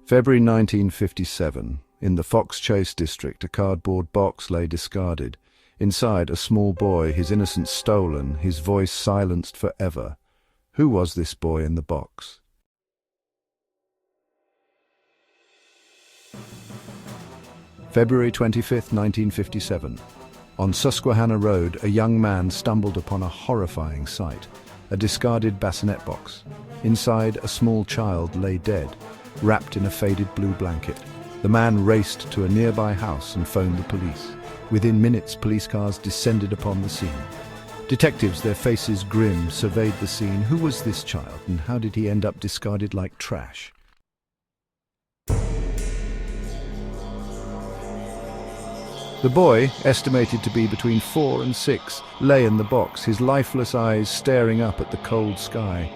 February 1957. In the Fox Chase district, a cardboard box lay discarded. Inside, a small boy, his innocence stolen, his voice silenced forever. Who was this boy in the box? February 25, 1957. On Susquehanna Road, a young man stumbled upon a horrifying sight. A discarded bassinet box. Inside, a small child lay dead, wrapped in a faded blue blanket. The man raced to a nearby house and phoned the police. Within minutes, police cars descended upon the scene. Detectives, their faces grim, surveyed the scene. Who was this child, and how did he end up discarded like trash? The boy, estimated to be between 4 and 6, lay in the box, his lifeless eyes staring up at the cold sky.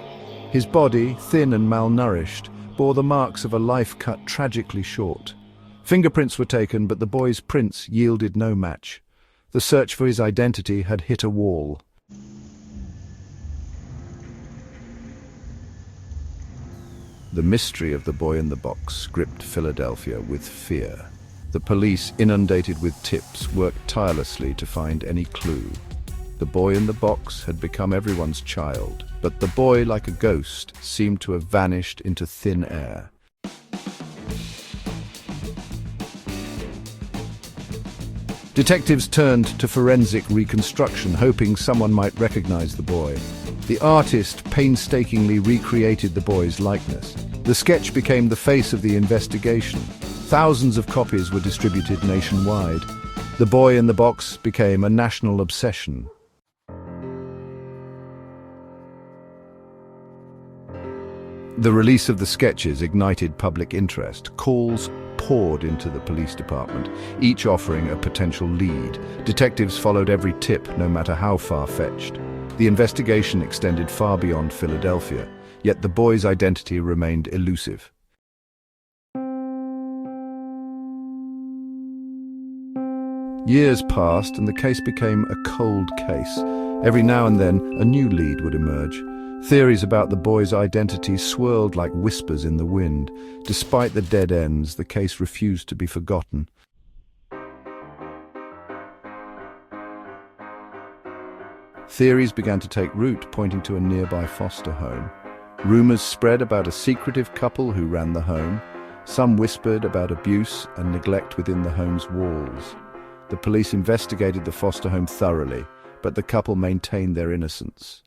His body, thin and malnourished, bore the marks of a life cut tragically short. Fingerprints were taken, but the boy's prints yielded no match. The search for his identity had hit a wall. The mystery of the boy in the box gripped Philadelphia with fear. The police, inundated with tips, worked tirelessly to find any clue. The boy in the box had become everyone's child, but the boy, like a ghost, seemed to have vanished into thin air. Detectives turned to forensic reconstruction, hoping someone might recognize the boy. The artist painstakingly recreated the boy's likeness. The sketch became the face of the investigation. Thousands of copies were distributed nationwide. The boy in the box became a national obsession. The release of the sketches ignited public interest. Calls poured into the police department, each offering a potential lead. Detectives followed every tip, no matter how far-fetched. The investigation extended far beyond Philadelphia, yet the boy's identity remained elusive. Years passed and the case became a cold case. Every now and then, a new lead would emerge. Theories about the boy's identity swirled like whispers in the wind. Despite the dead ends, the case refused to be forgotten. Theories began to take root, pointing to a nearby foster home. Rumors spread about a secretive couple who ran the home. Some whispered about abuse and neglect within the home's walls. The police investigated the foster home thoroughly, but the couple maintained their innocence.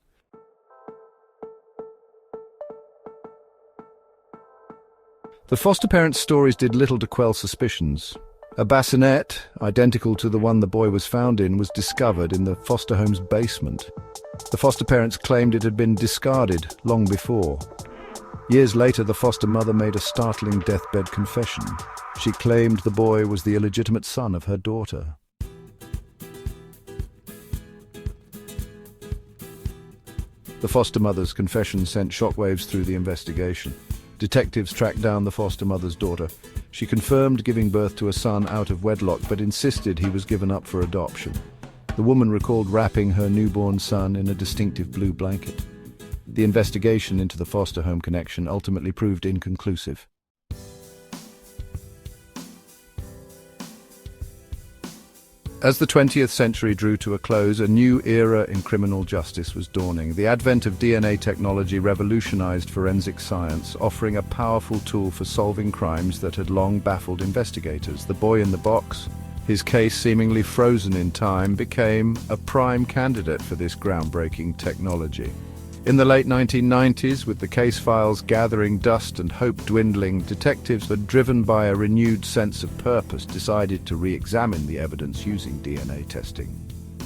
The foster parents' stories did little to quell suspicions. A bassinet, identical to the one the boy was found in, was discovered in the foster home's basement. The foster parents claimed it had been discarded long before. Years later, the foster mother made a startling deathbed confession. She claimed the boy was the illegitimate son of her daughter. The foster mother's confession sent shockwaves through the investigation. Detectives tracked down the foster mother's daughter. She confirmed giving birth to a son out of wedlock, but insisted he was given up for adoption. The woman recalled wrapping her newborn son in a distinctive blue blanket. The investigation into the foster home connection ultimately proved inconclusive. As the 20th century drew to a close, a new era in criminal justice was dawning. The advent of DNA technology revolutionized forensic science, offering a powerful tool for solving crimes that had long baffled investigators. The boy in the box, his case seemingly frozen in time, became a prime candidate for this groundbreaking technology. In the late 1990s, with the case files gathering dust and hope dwindling, detectives, driven by a renewed sense of purpose, decided to re-examine the evidence using DNA testing.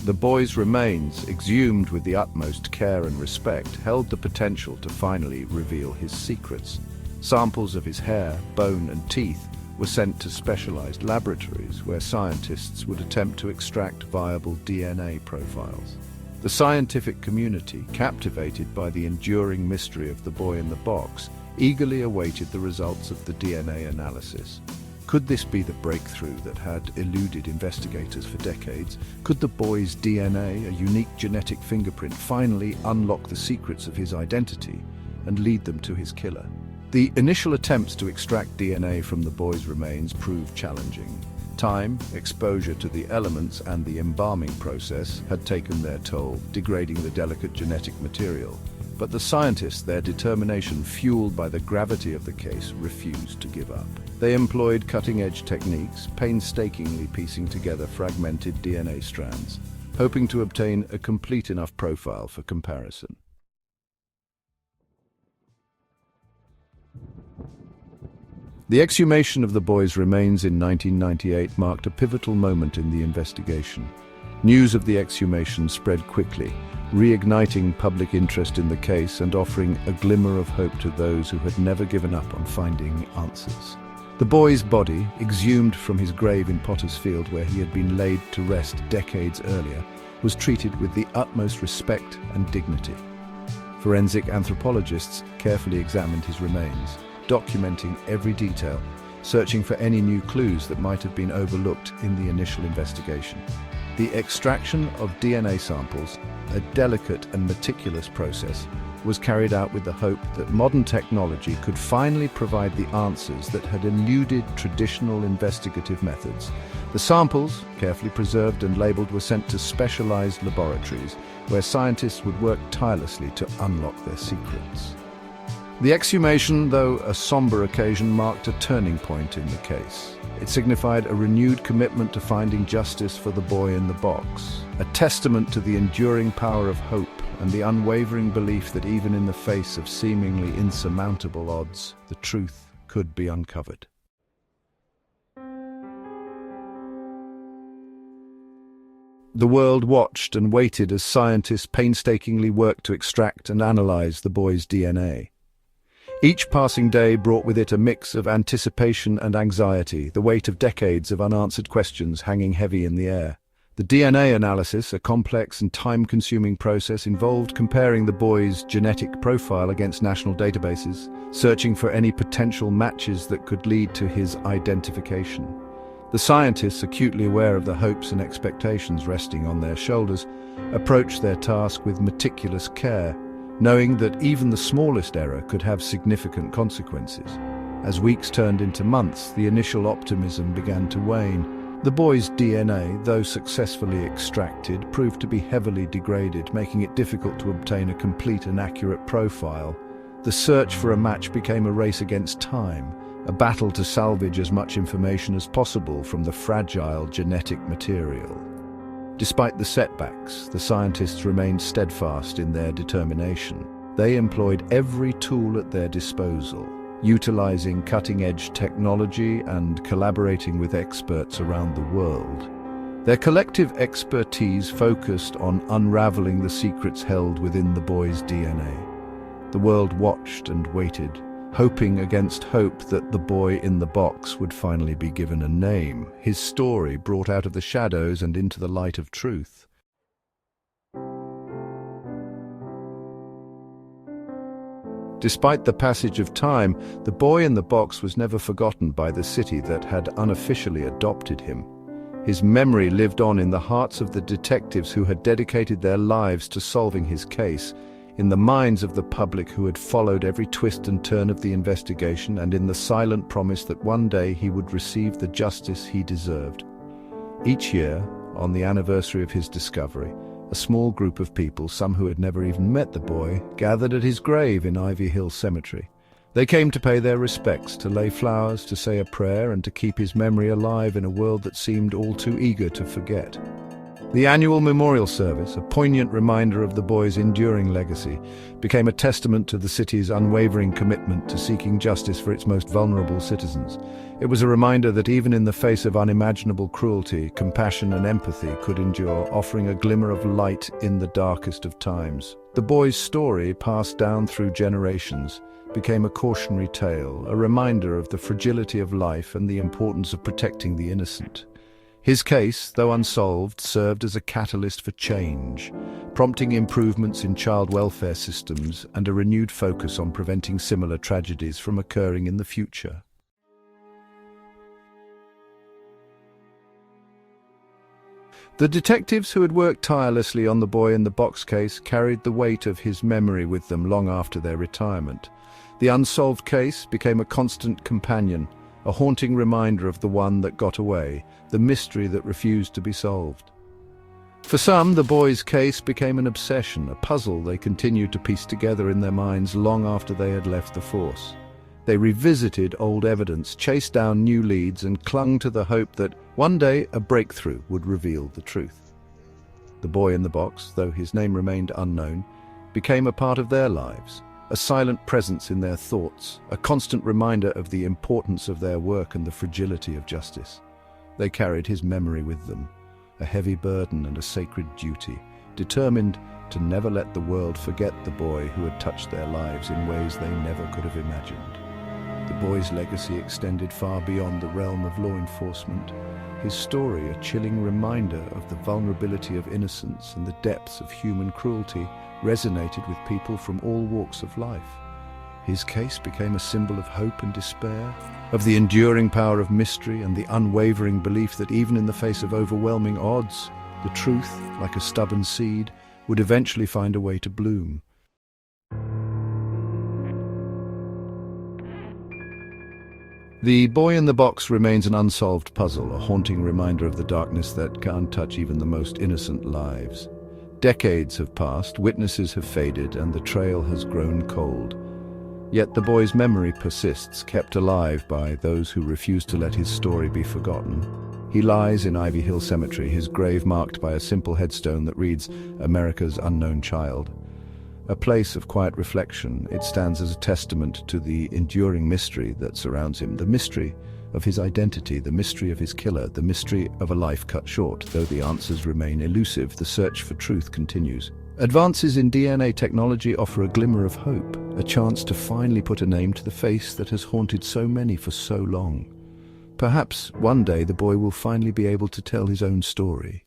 The boy's remains, exhumed with the utmost care and respect, held the potential to finally reveal his secrets. Samples of his hair, bone and teeth were sent to specialized laboratories where scientists would attempt to extract viable DNA profiles. The scientific community, captivated by the enduring mystery of the boy in the box, eagerly awaited the results of the DNA analysis. Could this be the breakthrough that had eluded investigators for decades? Could the boy's DNA, a unique genetic fingerprint, finally unlock the secrets of his identity and lead them to his killer? The initial attempts to extract DNA from the boy's remains proved challenging. Time, exposure to the elements, and the embalming process had taken their toll, degrading the delicate genetic material. But the scientists, their determination fueled by the gravity of the case, refused to give up. They employed cutting-edge techniques, painstakingly piecing together fragmented DNA strands, hoping to obtain a complete enough profile for comparison. The exhumation of the boy's remains in 1998 marked a pivotal moment in the investigation. News of the exhumation spread quickly, reigniting public interest in the case and offering a glimmer of hope to those who had never given up on finding answers. The boy's body, exhumed from his grave in Potter's Field where he had been laid to rest decades earlier, was treated with the utmost respect and dignity. Forensic anthropologists carefully examined his remains, documenting every detail, searching for any new clues that might have been overlooked in the initial investigation. The extraction of DNA samples, a delicate and meticulous process, was carried out with the hope that modern technology could finally provide the answers that had eluded traditional investigative methods. The samples, carefully preserved and labeled, were sent to specialized laboratories where scientists would work tirelessly to unlock their secrets. The exhumation, though a somber occasion, marked a turning point in the case. It signified a renewed commitment to finding justice for the boy in the box, a testament to the enduring power of hope and the unwavering belief that even in the face of seemingly insurmountable odds, the truth could be uncovered. The world watched and waited as scientists painstakingly worked to extract and analyze the boy's DNA. Each passing day brought with it a mix of anticipation and anxiety, the weight of decades of unanswered questions hanging heavy in the air. The DNA analysis, a complex and time-consuming process, involved comparing the boy's genetic profile against national databases, searching for any potential matches that could lead to his identification. The scientists, acutely aware of the hopes and expectations resting on their shoulders, approached their task with meticulous care, knowing that even the smallest error could have significant consequences. As weeks turned into months, the initial optimism began to wane. The boy's DNA, though successfully extracted, proved to be heavily degraded, making it difficult to obtain a complete and accurate profile. The search for a match became a race against time, a battle to salvage as much information as possible from the fragile genetic material. Despite the setbacks, the scientists remained steadfast in their determination. They employed every tool at their disposal, utilizing cutting-edge technology and collaborating with experts around the world. Their collective expertise focused on unraveling the secrets held within the boy's DNA. The world watched and waited, hoping against hope that the boy in the box would finally be given a name, his story brought out of the shadows and into the light of truth. Despite the passage of time, the boy in the box was never forgotten by the city that had unofficially adopted him. His memory lived on in the hearts of the detectives who had dedicated their lives to solving his case, in the minds of the public who had followed every twist and turn of the investigation, and in the silent promise that one day he would receive the justice he deserved. Each year, on the anniversary of his discovery, a small group of people, some who had never even met the boy, gathered at his grave in Ivy Hill Cemetery. They came to pay their respects, to lay flowers, to say a prayer, and to keep his memory alive in a world that seemed all too eager to forget. The annual memorial service, a poignant reminder of the boy's enduring legacy, became a testament to the city's unwavering commitment to seeking justice for its most vulnerable citizens. It was a reminder that even in the face of unimaginable cruelty, compassion and empathy could endure, offering a glimmer of light in the darkest of times. The boy's story, passed down through generations, became a cautionary tale, a reminder of the fragility of life and the importance of protecting the innocent. His case, though unsolved, served as a catalyst for change, prompting improvements in child welfare systems and a renewed focus on preventing similar tragedies from occurring in the future. The detectives who had worked tirelessly on the boy in the box case carried the weight of his memory with them long after their retirement. The unsolved case became a constant companion, a haunting reminder of the one that got away, the mystery that refused to be solved. For some, the boys' case became an obsession, a puzzle they continued to piece together in their minds long after they had left the force. They revisited old evidence, chased down new leads, and clung to the hope that one day a breakthrough would reveal the truth. The boy in the box, though his name remained unknown, became a part of their lives, a silent presence in their thoughts, a constant reminder of the importance of their work and the fragility of justice. They carried his memory with them, a heavy burden and a sacred duty, determined to never let the world forget the boy who had touched their lives in ways they never could have imagined. The boy's legacy extended far beyond the realm of law enforcement. His story, a chilling reminder of the vulnerability of innocence and the depths of human cruelty, resonated with people from all walks of life. His case became a symbol of hope and despair, of the enduring power of mystery and the unwavering belief that even in the face of overwhelming odds, the truth, like a stubborn seed, would eventually find a way to bloom. The boy in the box remains an unsolved puzzle, a haunting reminder of the darkness that can't touch even the most innocent lives. Decades have passed, witnesses have faded, and the trail has grown cold. Yet the boy's memory persists, kept alive by those who refuse to let his story be forgotten. He lies in Ivy Hill Cemetery, his grave marked by a simple headstone that reads, "America's Unknown Child." A place of quiet reflection, it stands as a testament to the enduring mystery that surrounds him, the mystery of his identity, the mystery of his killer, the mystery of a life cut short. Though the answers remain elusive, the search for truth continues. Advances in DNA technology offer a glimmer of hope, a chance to finally put a name to the face that has haunted so many for so long. Perhaps one day the boy will finally be able to tell his own story.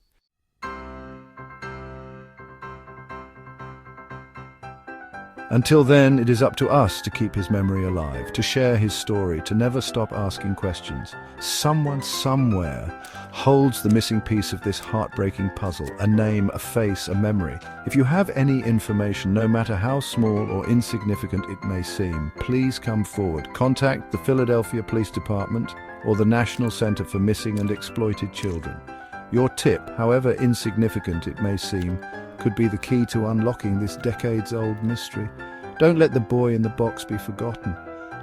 Until then, it is up to us to keep his memory alive, to share his story, to never stop asking questions. Someone somewhere holds the missing piece of this heartbreaking puzzle, a name, a face, a memory. If you have any information, no matter how small or insignificant it may seem, please come forward. Contact the Philadelphia Police Department or the National Center for Missing and Exploited Children. Your tip, however insignificant it may seem, could be the key to unlocking this decades-old mystery. Don't let the boy in the box be forgotten.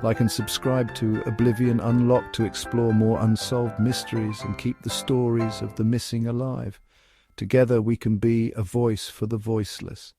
Like and subscribe to Oblivion Unlocked to explore more unsolved mysteries and keep the stories of the missing alive. Together we can be a voice for the voiceless.